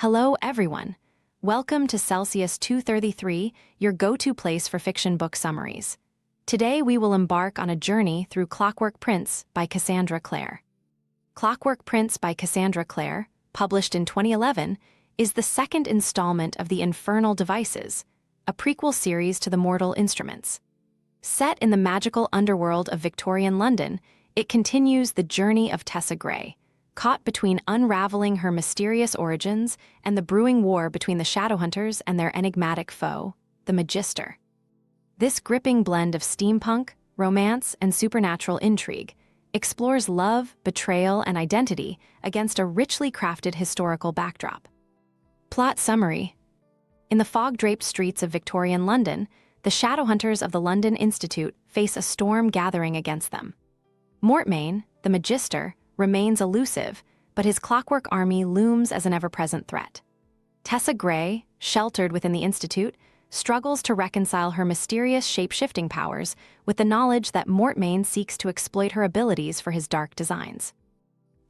Hello, everyone. Welcome to Celsius 233, your go-to place for fiction book summaries. Today, we will embark on a journey through Clockwork Prince by Cassandra Clare. Clockwork Prince by Cassandra Clare, published in 2011, is the second installment of the Infernal Devices, a prequel series to the Mortal Instruments. Set in the magical underworld of Victorian London, it continues the journey of Tessa Gray, caught between unraveling her mysterious origins and the brewing war between the Shadowhunters and their enigmatic foe, the Magister. This gripping blend of steampunk, romance, and supernatural intrigue explores love, betrayal, and identity against a richly crafted historical backdrop. Plot summary. In the fog-draped streets of Victorian London, the Shadowhunters of the London Institute face a storm gathering against them. Mortmain, the Magister, remains elusive, but his clockwork army looms as an ever-present threat. Tessa Gray, sheltered within the Institute, struggles to reconcile her mysterious shape-shifting powers with the knowledge that Mortmain seeks to exploit her abilities for his dark designs.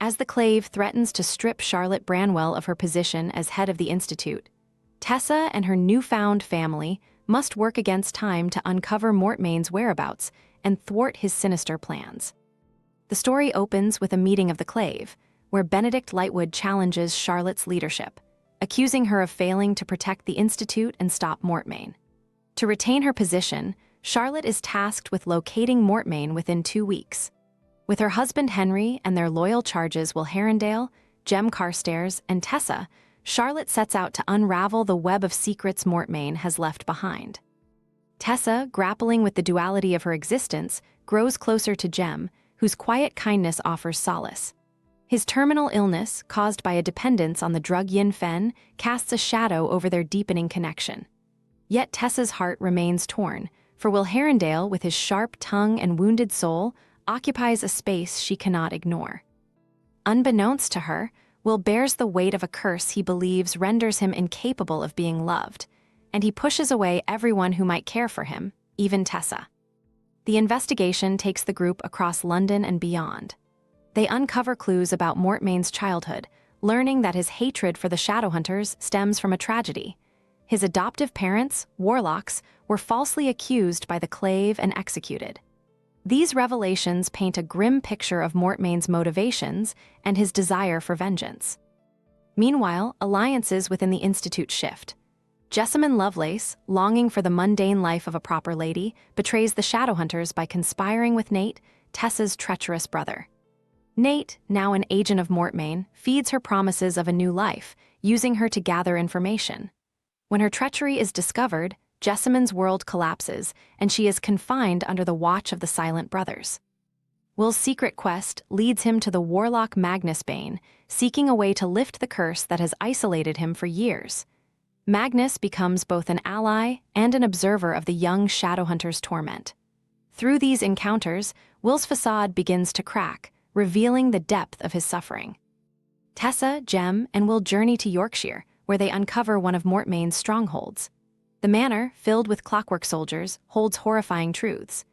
As the Clave threatens to strip Charlotte Branwell of her position as head of the Institute, Tessa and her newfound family must work against time to uncover Mortmain's whereabouts and thwart his sinister plans. The story opens with a meeting of the Clave, where Benedict Lightwood challenges Charlotte's leadership, accusing her of failing to protect the Institute and stop Mortmain. To retain her position, Charlotte is tasked with locating Mortmain within 2 weeks. With her husband Henry and their loyal charges Will Herondale, Jem Carstairs, and Tessa, Charlotte sets out to unravel the web of secrets Mortmain has left behind. Tessa, grappling with the duality of her existence, grows closer to Jem, whose quiet kindness offers solace. His terminal illness, caused by a dependence on the drug Yin Fen, casts a shadow over their deepening connection. Yet Tessa's heart remains torn, for Will Herondale, with his sharp tongue and wounded soul, occupies a space she cannot ignore. Unbeknownst to her, Will bears the weight of a curse he believes renders him incapable of being loved, and he pushes away everyone who might care for him, even Tessa. The investigation takes the group across London and beyond. They uncover clues about Mortmain's childhood, learning that his hatred for the Shadowhunters stems from a tragedy. His adoptive parents, warlocks, were falsely accused by the Clave and executed. These revelations paint a grim picture of Mortmain's motivations and his desire for vengeance. Meanwhile, alliances within the Institute shift. Jessamine Lovelace, longing for the mundane life of a proper lady, betrays the Shadowhunters by conspiring with Nate, Tessa's treacherous brother. Nate, now an agent of Mortmain, feeds her promises of a new life, using her to gather information. When her treachery is discovered, Jessamine's world collapses, and she is confined under the watch of the Silent Brothers. Will's secret quest leads him to the warlock Magnus Bane, seeking a way to lift the curse that has isolated him for years. Magnus becomes both an ally and an observer of the young Shadowhunters' torment. Through these encounters, Will's facade begins to crack, revealing the depth of his suffering. Tessa, Jem, and Will journey to Yorkshire, where they uncover one of Mortmain's strongholds. The manor, filled with clockwork soldiers, holds horrifying truths.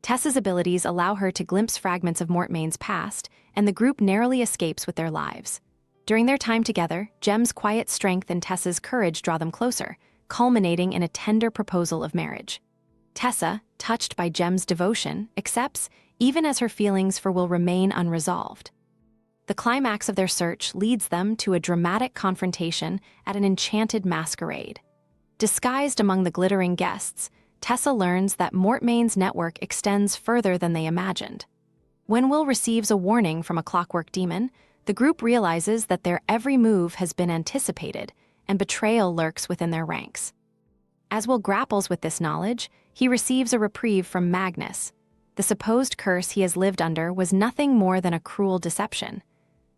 Tessa's abilities allow her to glimpse fragments of Mortmain's past, and the group narrowly escapes with their lives. During their time together, Jem's quiet strength and Tessa's courage draw them closer, culminating in a tender proposal of marriage. Tessa, touched by Jem's devotion, accepts, even as her feelings for Will remain unresolved. The climax of their search leads them to a dramatic confrontation at an enchanted masquerade. Disguised among the glittering guests, Tessa learns that Mortmain's network extends further than they imagined. When Will receives a warning from a clockwork demon, the group realizes that their every move has been anticipated, and betrayal lurks within their ranks. As Will grapples with this knowledge, he receives a reprieve from Magnus. The supposed curse he has lived under was nothing more than a cruel deception.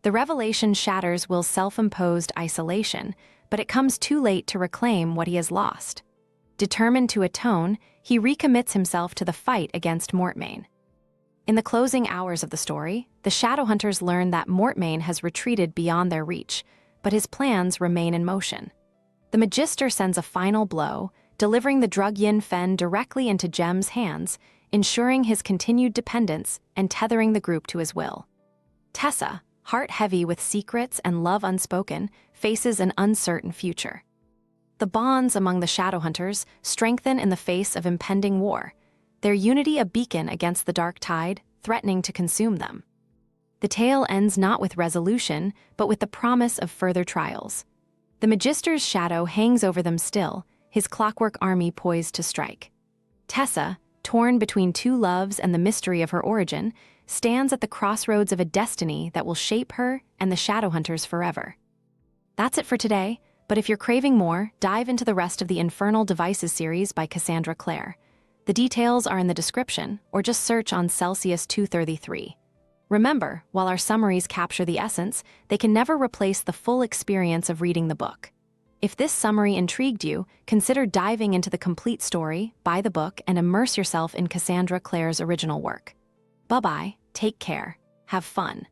The revelation shatters Will's self-imposed isolation, but it comes too late to reclaim what he has lost. Determined to atone, he recommits himself to the fight against Mortmain. In the closing hours of the story, the Shadowhunters learn that Mortmain has retreated beyond their reach, but his plans remain in motion. The Magister sends a final blow, delivering the drug Yin Fen directly into Jem's hands, ensuring his continued dependence and tethering the group to his will. Tessa, heart heavy with secrets and love unspoken, faces an uncertain future. The bonds among the Shadowhunters strengthen in the face of impending war, their unity a beacon against the dark tide, threatening to consume them. The tale ends not with resolution, but with the promise of further trials. The Magister's shadow hangs over them still, his clockwork army poised to strike. Tessa, torn between two loves and the mystery of her origin, stands at the crossroads of a destiny that will shape her and the Shadowhunters forever. That's it for today, but if you're craving more, dive into the rest of the Infernal Devices series by Cassandra Clare. The details are in the description, or just search on Celsius 233. Remember, while our summaries capture the essence, they can never replace the full experience of reading the book. If this summary intrigued you, consider diving into the complete story, buy the book, and immerse yourself in Cassandra Clare's original work. Bye-bye, take care, have fun.